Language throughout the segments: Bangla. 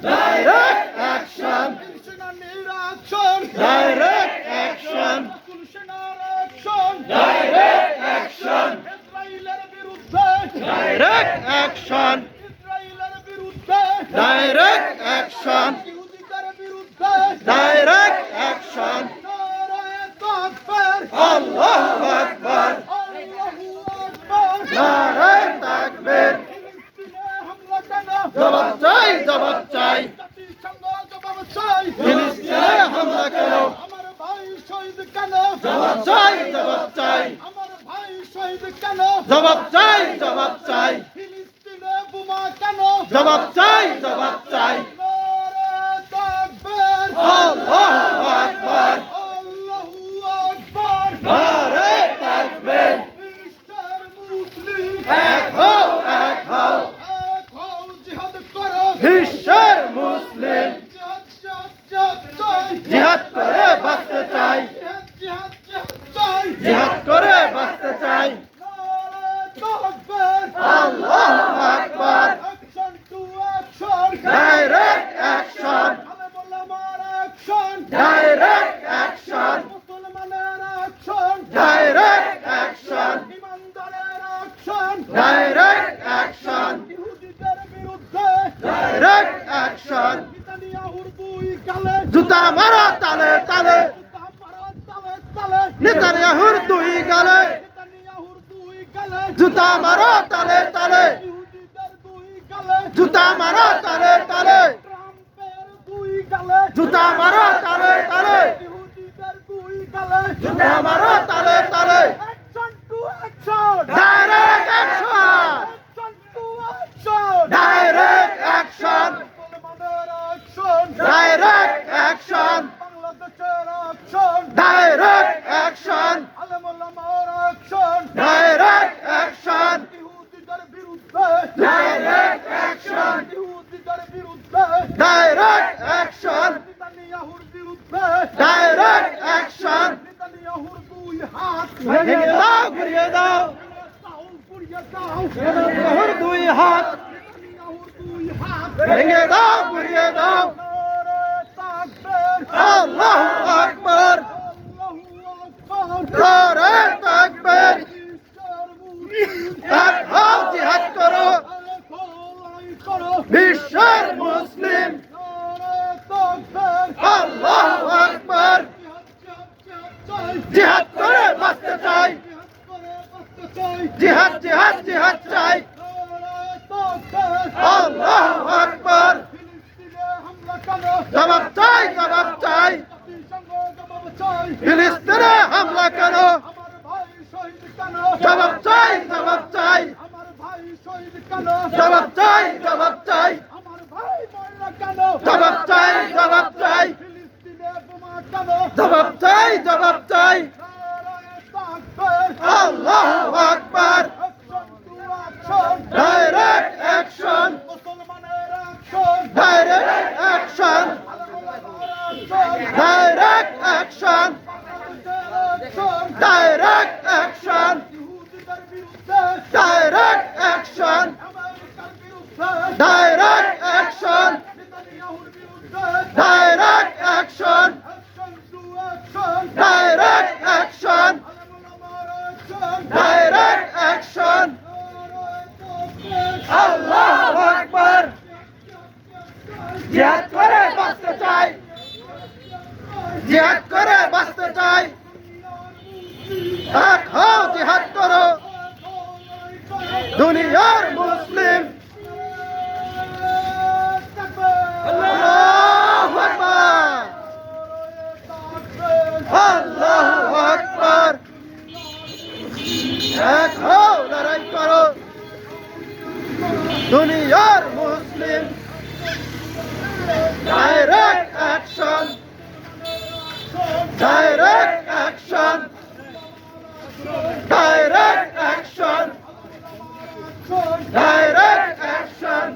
Direct action. Direct action. Direct action. Direct action. Direct action. Direct action. Allahu Akbar. নারে তাকবীর। জবাব চাই, জবাব চাই। ফিলিস্তিনে হামলা কেন? জবাব চাই, জবাব চাই। জবাব চাই, জবাব চাই। জবাব চাই, জবাব চাই। আল্লাহু আকবার। নারে তাকবীর। এক হও, এক হও। বিশ্বের মুসলিম জিহাদ করে বাঁচতে চাই। জিহাদ করে বাঁচতে চাই। আল্লাহু আকবার। Direct action. Direct action. Direct action. Direct action. Direct action. জুতা মারো তালে তালে। নেতানিয়াহুর দুই গালে। জুতা মারো তালে তালে। জুতা মারো তালে তালে। জুতা মারো তালে তালে। জুতা মারো তালে তালে। Direct action. Direct action. Direct action. Direct action. Direct action. Direct action. Direct action. Direct action. ভেঙে দাও, ঘুরিয়ে দাও। নেতানিয়াহুর দুই হাত। ভেঙে দাও, ঘুরিয়ে দাও। আল্লাহু আকবার। নারে তাকবীর। এক হও, জিহাদ করো। বিশ্বের মুসলিম। আল্লাহু আকবার। জিহাদ করে বাঁচতে চাই। জিহাদ জিহাদ জিহাদ চাই। আল্লাহু আকবার। জবাব চাই, জবাব চাই। ফিলিস্তিনে হামলা কেন? জবাব চাই, জবাব চাই। জবাব চাই, জবাব চাই। জবাব চাই, জবাব চাই। জবাব চাই, জবাব চাই। আল্লাহু আকবার। Direct action. Direct action. Direct action. Direct action. Direct action. Direct action. Direct action. Direct action. Direct action. আল্লাহু আকবার। জিহাদ করে বাঁচতে চাই। জিহাদ করে বাঁচতে চাই। এক হও, জিহাদ করো। দুনিয়ার মুসলিম। আল্লাহু আকবার। আল্লাহু আকবার। এক হও, লড়াই করো। দুনিয়ার মুসলিম। Direct action. Direct action. Direct action. Direct action.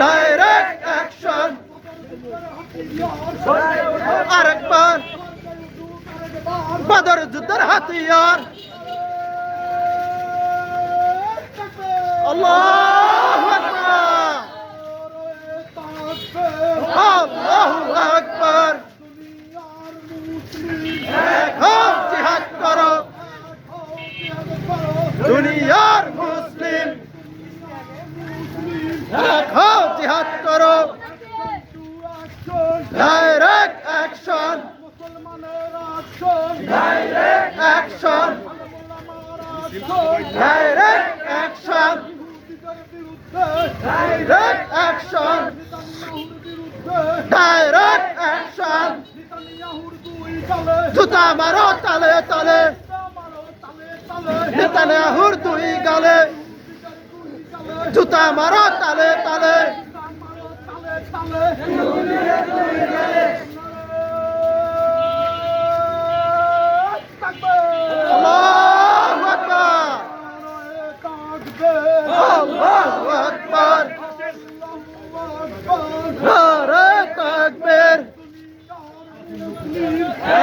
Direct action. আরেকবার। বদর যুদ্ধের হাতিয়ার। আল্লাহু আকবার। ডাইরেক্ট অ্যাকশন ডাইরেক্ট অ্যাকশন জুতা মারো তালে তালে নেতানিয়াহুর দুই গালে জুতা মারো তালে তালে আল্লাহু আকবার আল্লাহু আকবার নারে তাকবীর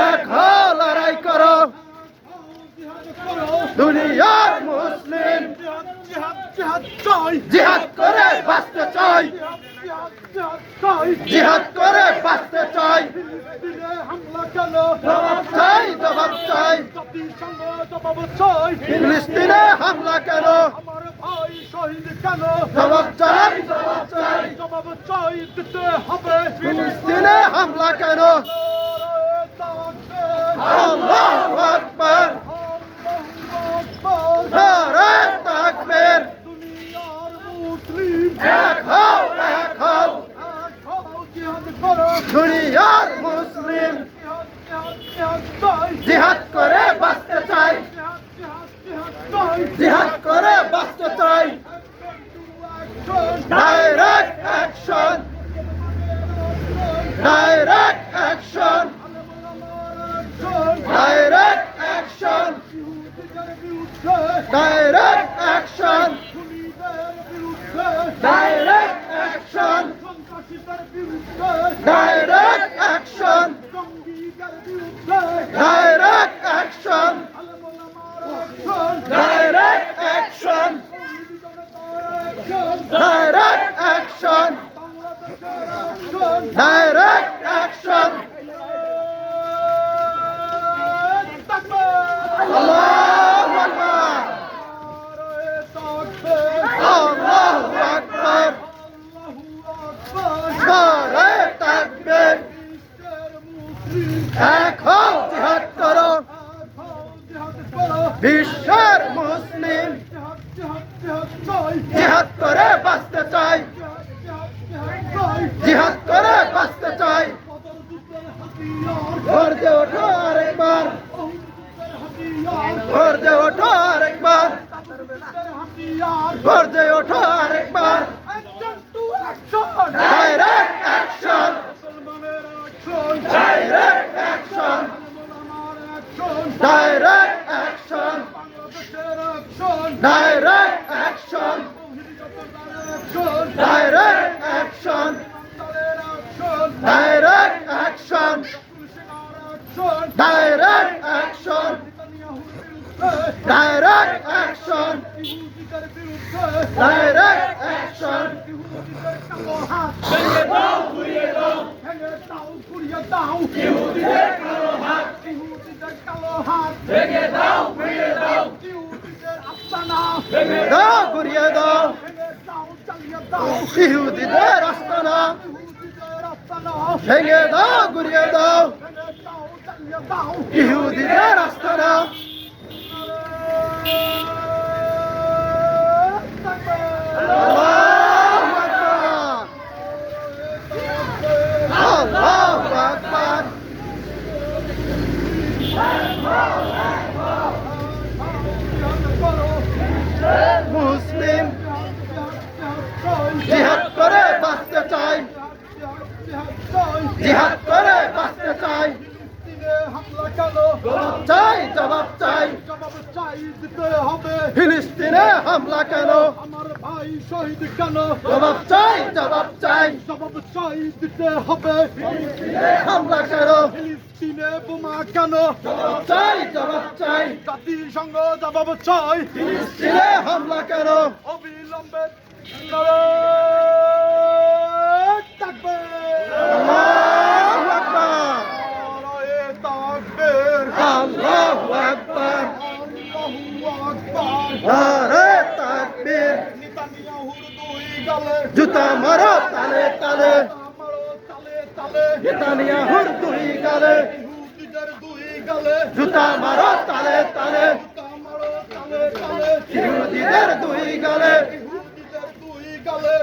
এক হও লড়াই করো দুনিয়ার মুসলিম জিহাদ করে বাঁচতে চাই জিহাদ করে বাঁচতে চাই জবাব চাই জবাব চাই ফিলিস্তিনে হামলা কেন জবাব চাই জবাব চাই ফিলিস্তিনে হামলা কেন আল্লাহু আকবার নারে তাকবীর এক হও দুনিয়ার মুসলিম জিহাদ করে বাঁচতে চাই জিহাদ করে বাঁচতে চাই direct action direct action direct action direct action direct action direct action direct action direct action direct action direct action আল্লাহু আকবার আল্লাহু আকবার নারে তাকবীর এক হও জিহাদ করো বিশ্বের মুসলিম জিহাদ করে বাঁচতে চাই জিহাদ করে বাঁচতে চাই গর্জে ওঠো আরেকবার গর্জে ওঠো আরেকবার গর্জে ওঠো আরেকবার direct action direct action direct action direct action direct action direct action direct action direct action direct action ভেঙে দাও ঘুরিয়ে দাও ভেঙে দাও ঘুরিয়ে দাও ইহুদিদের কালো হাত ইহুদিদের কালো হাত ভেঙে দাও ঘুরিয়ে দাও ইহুদিদের আস্তানা ভেঙে দাও ঘুরিয়ে দাও ভেঙে দাও চালিয়ে দাও ইহুদিদের আস্তানা ইহুদিদের আস্তানা ভেঙে দাও ঘুরিয়ে দাও ভেঙে দাও চালিয়ে দাও ইহুদিদের আস্তানা আল্লাহু আকবার মুসলিম জিহাদ করে বাঁচতে চাই জিহাদ করে বাঁচতে চাই জবাব চাই জবাব চাই দিতে হবে ফিলিস্তিনে হামলা কেন আমার ভাই শহীদ কেন জবাব চাই জবাব চাই দিতে হবে ফিলিস্তিনে হামলা কেন ফিলিস্তিনে বোমা কেন জবাব চাই জাতিসংঘ জবাব চাই ফিলিস্তিনে হামলা কেন অবিলম্বে আল্লাহু আকবার নারে তাকবীর নেতানিয়াহুর দুই গালে জুতা মারো তালে তালে নেতানিয়াহুর দুই গালে ইহুদিদের দুই গালে জুতা মারো তালে তালে ইহুদিদের দুই গালে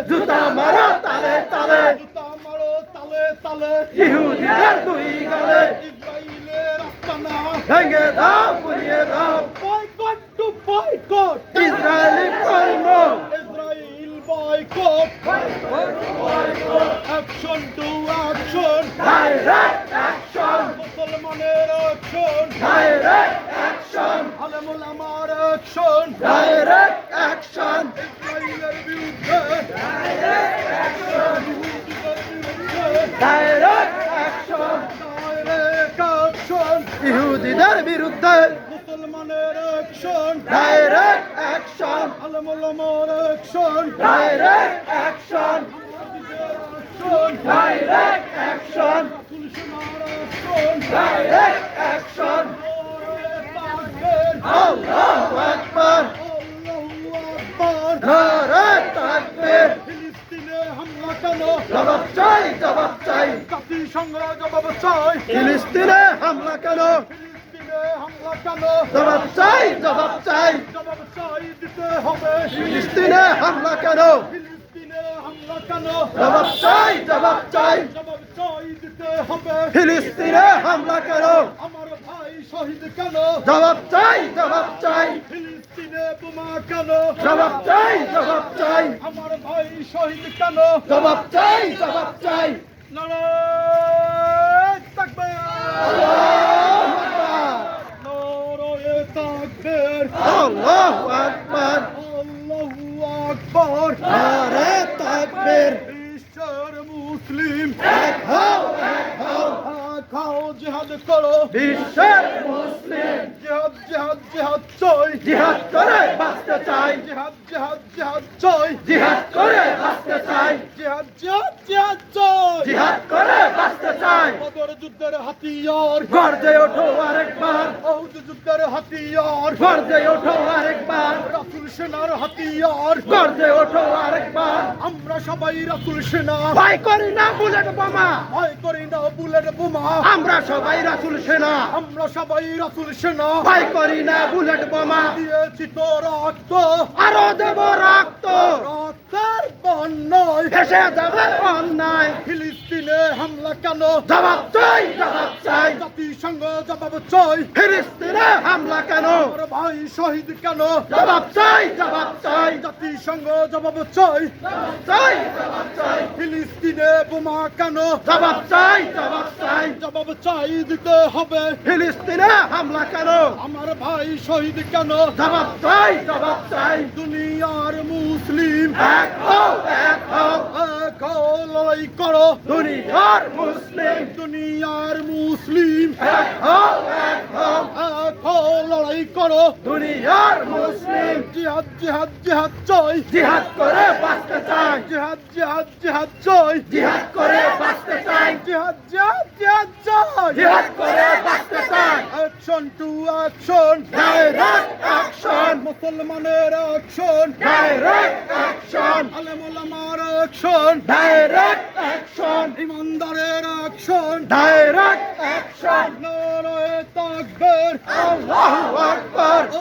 জুতা মারো তালে তালে জুতা মারো তালে তালে ইহুদিদের দুই গালে ইসরায়েলের আস্তানা ভেঙে দাও পুড়িয়ে দাও বয়কট টু বয়কট ইসরায়েলি পণ্য Israel boycott action to action direct action মুসলমানের অ্যাকশন ডাইরেক্ট অ্যাকশন আলেমুল আমার অ্যাকশন ডাইরেক্ট অ্যাকশন ইসরায়েলের বিরুদ্ধে direct action direct action direct action ইহুদিদের বিরুদ্ধে মুসলমানের অ্যাকশন ডাইরেক্ট অ্যাকশন আলেমুল আমার action direct action direct action direct action আল্লাহু আকবার নারে তাকবীর ফিলিস্তিনে হামলা কেন জবাব চাই জাতিসংঘ জবাব চাই ফিলিস্তিনে হামলা কেন জবাব চাই জবাব চাই দিতে হবে ফিলিস্তিনে হামলা কেন জবাব চাই দিতে হবে ফিলিস্তিনে হামলা কেন আমার ভাই শহীদ কেন জবাব চাই ফিলিস্তিনে বোমা কেন জবাব চাই আমার ভাই শহীদ কেন জবাব চাই নারে তাকবীর নারে তাকবীর আল্লাহু আকবার নারে তাকবীর বিশ্বের মুসলিম এক হও জিহাদ করো বিশ্বের মুসলিম জিহাদ চাই জিহাদ করে বাঁচতে চাই জিহাদ চাই জিহাদ করে বাঁচতে চাই জিহাদ চাই জিহাদ করে বাঁচতে চাই বদর যুদ্ধের হাতিয়ার গর্জে ওঠো আরেকবার ওহুদ যুদ্ধের হাতিয়ার গর্জে ওঠো আরেকবার রাসূল সেনার হাতিয়ার গর্জে ওঠো আরেকবার আমরা সবাই রাসূল সেনা ভয় করি না বুলেট বোমা আমরা সবাই রাসূল সেনা ভয় করি না বুলেট বোমা দিয়েছি তো রক্ত আরো দেব রক্ত রক্তের বন্যায় ভেসে যাবে অন্যায় ফিলিস্তিনে হামলা কেন জবাব চাই জাতিসংঘ জবাব চাই ফিলিস্তিনে হামলা কেন আমার ভাই শহীদ কেন জবাব চাই জাতিসংঘ জবাব চাই ফিলিস্তিনে বোমা কেন জবাব চাই দিতে হবে ফিলিস্তিনে হামলা কেন আমার ভাই শহীদ কেন জবাব চাই দুনিয়ার মুসলিম এক হও লড়াই করো দুনিয়ার মুসলিম এক হও লড়াই করো দুনিয়ার মুসলিম জিহাদ চাই জিহাদ করে বাঁচতে চাই জিহাদ চাই জিহাদ করে বাঁচতে চাই জিহাদ চাই জিহাদ করে বাঁচতে চাই action to action direct action মুসলমানের অ্যাকশন ডাইরেক্ট অ্যাকশন আলেমুল আমার অ্যাকশন ডাইরেক্ট অ্যাকশন ইমানদারের অ্যাকশন ডাইরেক্ট অ্যাকশন নারে তাকবীর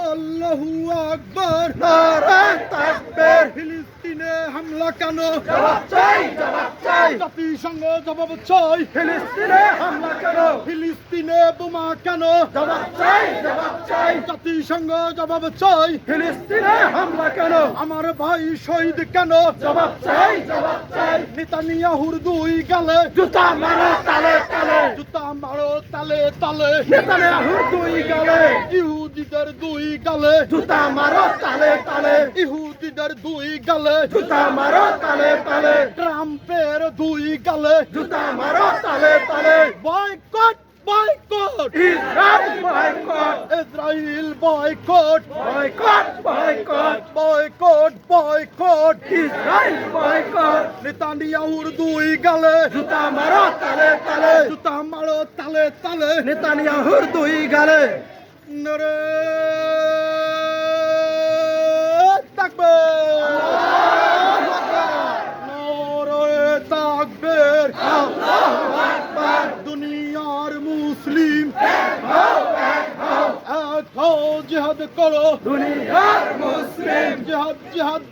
আল্লাহু আকবার নারে তাকবীর ফিলিস্তিনে হামলা কেন জবাব চাই জাতিসংঘ জবাব চাই ফিলিস্তিনে হামলা কেন ফিলিস্তিনে বোমা কেন জবাব চাই জাতিসংঘ জবাব চাই ফিলিস্তিনে হামলা কেন আমার ভাই শহীদ কেন জবাব চাই নেতানিয়াহুর দুই গালে জুতা মারো তালে তালে নেতানিয়াহুর দুই গালে ইহুদিদের দুই গালে জুতা মারো তালে ইহুদিদের দুই গালে জুতা মারো তালে ট্রাম্পের দুই গালে জুতা মারো তালে boycott Israel boycott Israel boycott নেতানিয়াহুর দুই গালে জুতা মারো তালে নেতানিয়াহুর দুই গালে নারে তাকবীর আল্লাহু আকবার দুনিয়ার মুসলিম এক হও জিহাদ করো দুনিয়ার মুসলিম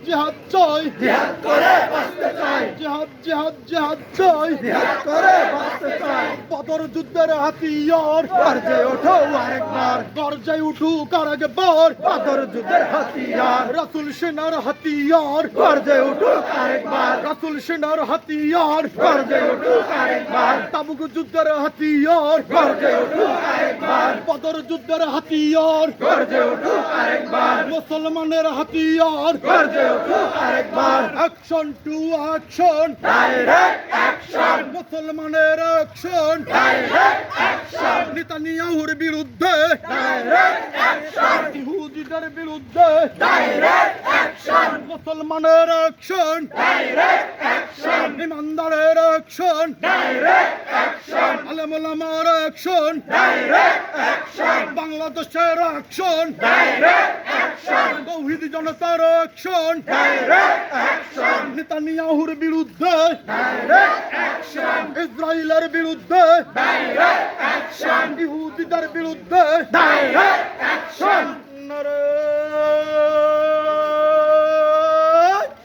জিহাদ চাই চাই, জিহাদ করে বাঁচতে চাই, জিহাদ জিহাদ জিহাদ চাই, জিহাদ করে বাঁচতে চাই। বদর যুদ্ধের হাতিয়ার গর্জে ওঠো আরেকবার, গর্জায় উঠুক আরেকবার, বদর যুদ্ধের হাতিয়ার। রাসূল সেনার হাতিয়ার গর্জে ওঠো আরেকবার, রাসূল সেনার হাতিয়ার, গর্জে ওঠো আরেকবার, তাবুক যুদ্ধের হাতিয়ার, গর্জে ওঠো আরেকবার, বদর যুদ্ধের হাতিয়ার, গর্জে ওঠো আরেকবার, মুসলমানের হাতিয়ার। গর্জে ওঠো আরেকবার। Action to action, direct action, মুসলমানের অ্যাকশন, ডাইরেক্ট অ্যাকশন, নেতানিয়াহুর বিরুদ্ধে, ডাইরেক্ট অ্যাকশন, ইহুদিদের বিরুদ্ধে, ডাইরেক্ট অ্যাকশন, মুসলমানের অ্যাকশন, ডাইরেক্ট অ্যাকশন, ইমানদারের অ্যাকশন, ডাইরেক্ট অ্যাকশন, আলেম ওলামার অ্যাকশন, ডাইরেক্ট অ্যাকশন, বাংলাদেশের অ্যাকশন, ডাইরেক্ট অ্যাকশন, তৌহিদি জনতার অ্যাকশন, ডাইরেক্ট অ্যাকশন, নেতানিয়াহুর বিরুদ্ধে, ডাইরেক্ট অ্যাকশন, ইসরায়েলের বিরুদ্ধে, ডাইরেক্ট অ্যাকশন, ইহুদিদের বিরুদ্ধে, ডাইরেক্ট অ্যাকশন। নারে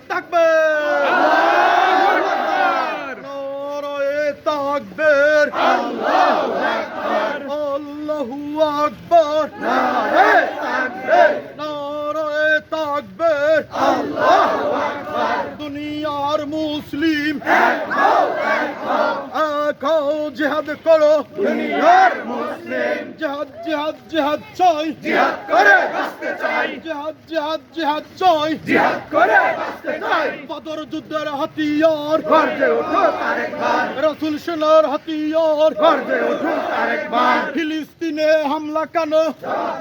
তাকবীর, নারে তাকবীর, আল্লাহু আকবার, আল্লাহু আকবার, নারে তাকবীর, নারে তাকবীর। আল্লাহু আকবার। দুনিয়ার মুসলিম এক হও, এক হও, এক হও, জিহাদ করো, দুনিয়ার মুসলিম জিহাদ জিহাদ জিহাদ চাই, জিহাদ করে বাঁচতে চাই, জিহাদ জিহাদ জিহাদ চাই, জিহাদ করে বাঁচতে চাই। বদর যুদ্ধের হাতিয়ার, গর্জে ওঠো আরেকবার, রাসূল সেনার হাতিয়ার, গর্জে ওঠো আরেকবার। ফিলিস্তিনে হামলা কেন,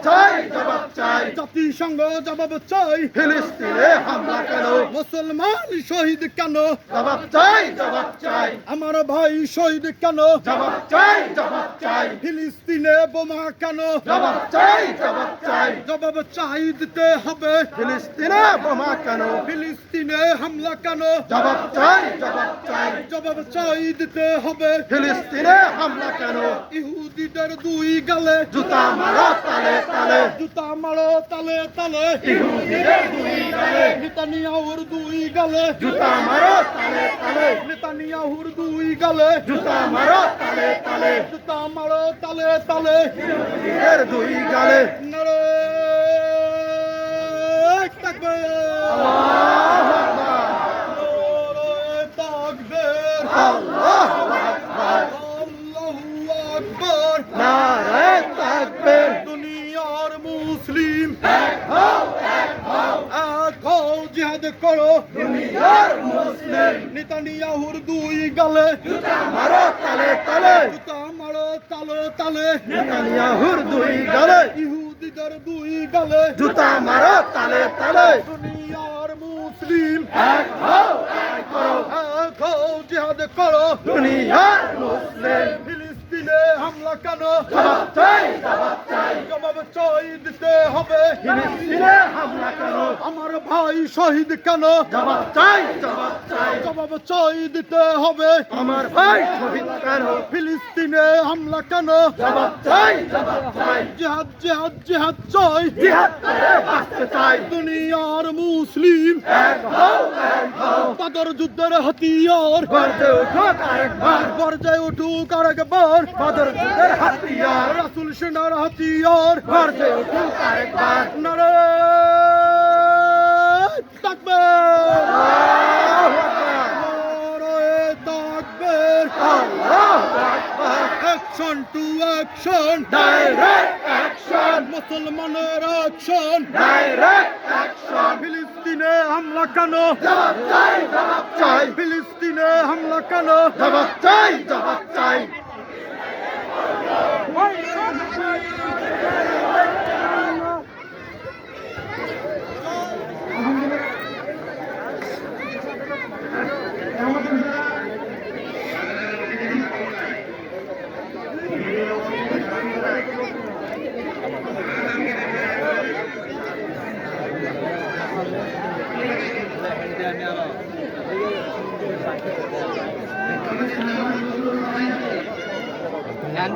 চাই জবাব চাই, জাতিসংঘ জবাব চাই, ফিলিস্তিনে হামলা কেন, মুসলমান শহীদ কেন, জবাব চাই, জবাব চাই, আমার ভাই শহীদ কেন, জবাব চাই, জবাব চাই, ফিলিস্তিনে বোমা কেন, জবাব চাই, জবাব চাই, জবাব চাই দিতে হবে, ফিলিস্তিনে বোমা কেন, ফিলিস্তিনে হামলা কেন, জবাব চাই, জবাব চাই, জবাব চাই দিতে হবে, ফিলিস্তিনে হামলা কেন, ইহুদিদের দুই গালে, জুতা মারো তালে তালে, জুতা মারো তালে তালে, ইহুদিদের দুই গালে, নেতানিয়াহুর দুই গালে, জুতা মারো তালে তালে, নেতানিয়াহুর দুই গালে, জুতা মারো তালে তালে, জুতা মারো তালে তালে। ইহুদিদের দুই গালে। নারে তাকবীর, আল্লাহু আকবার, নারে তাকবীর, আল্লাহু আকবার, আল্লাহু আকবার। নারে তাকবীর। দুনিয়ার মুসলিম এক হও, এক হও, এক হও, জিহাদ করো, দুনিয়ার মুসলিম নেতানিয়াহুর দুই গালে, জুতা মারো তালে তালে, জুতা মারো তালে তালে, নেতানিয়াহুর দুই গালে, ইহুদিদের দুই গালে, জুতা মারো তালে তালে। দুনিয়ার মুসলিম এক হও, এক হও, এক হও, জিহাদ করো, দুনিয়ার মুসলিম ফিলিস্তিনে হামলা কেন, জবাব চাই, জবাব চাই, জবাব চাই দিতে হবে, ফিলিস্তিনে হামলা কেন, আমার ভাই শহীদ কেন, জবাব চাই, জবাব চাই, জবাব চাই দিতে হবে, আমার ভাই শহীদ কেন, ফিলিস্তিনে হামলা কেন, জবাব চাই, জবাব চাই, জিহাদ জিহাদ জিহাদ চাই, জিহাদ করে বাঁচতে চাই। দুনিয়ার মুসলিম এক হও, এক হও, বদর যুদ্ধের হাতিয়ার, গর্জে ওঠো আরেকবার, গর্জায় উঠুক আরেকবার, বদর যুদ্ধের হাতিয়ার, রাসূল সেনার হাতিয়ার, গর্জে ওঠো আরেকবার। নারে তাকবীর, আল্লাহু আকবার, নারে তাকবীর। আল্লাহু আকবার, action to action, direct action, মুসলমানের অ্যাকশন, ডাইরেক্ট অ্যাকশন, ফিলিস্তিনে হামলা কেন, জবাব চাই, জবাব চাই, ফিলিস্তিনে হামলা কেন, জবাব চাই, জবাব চাই। ध्यान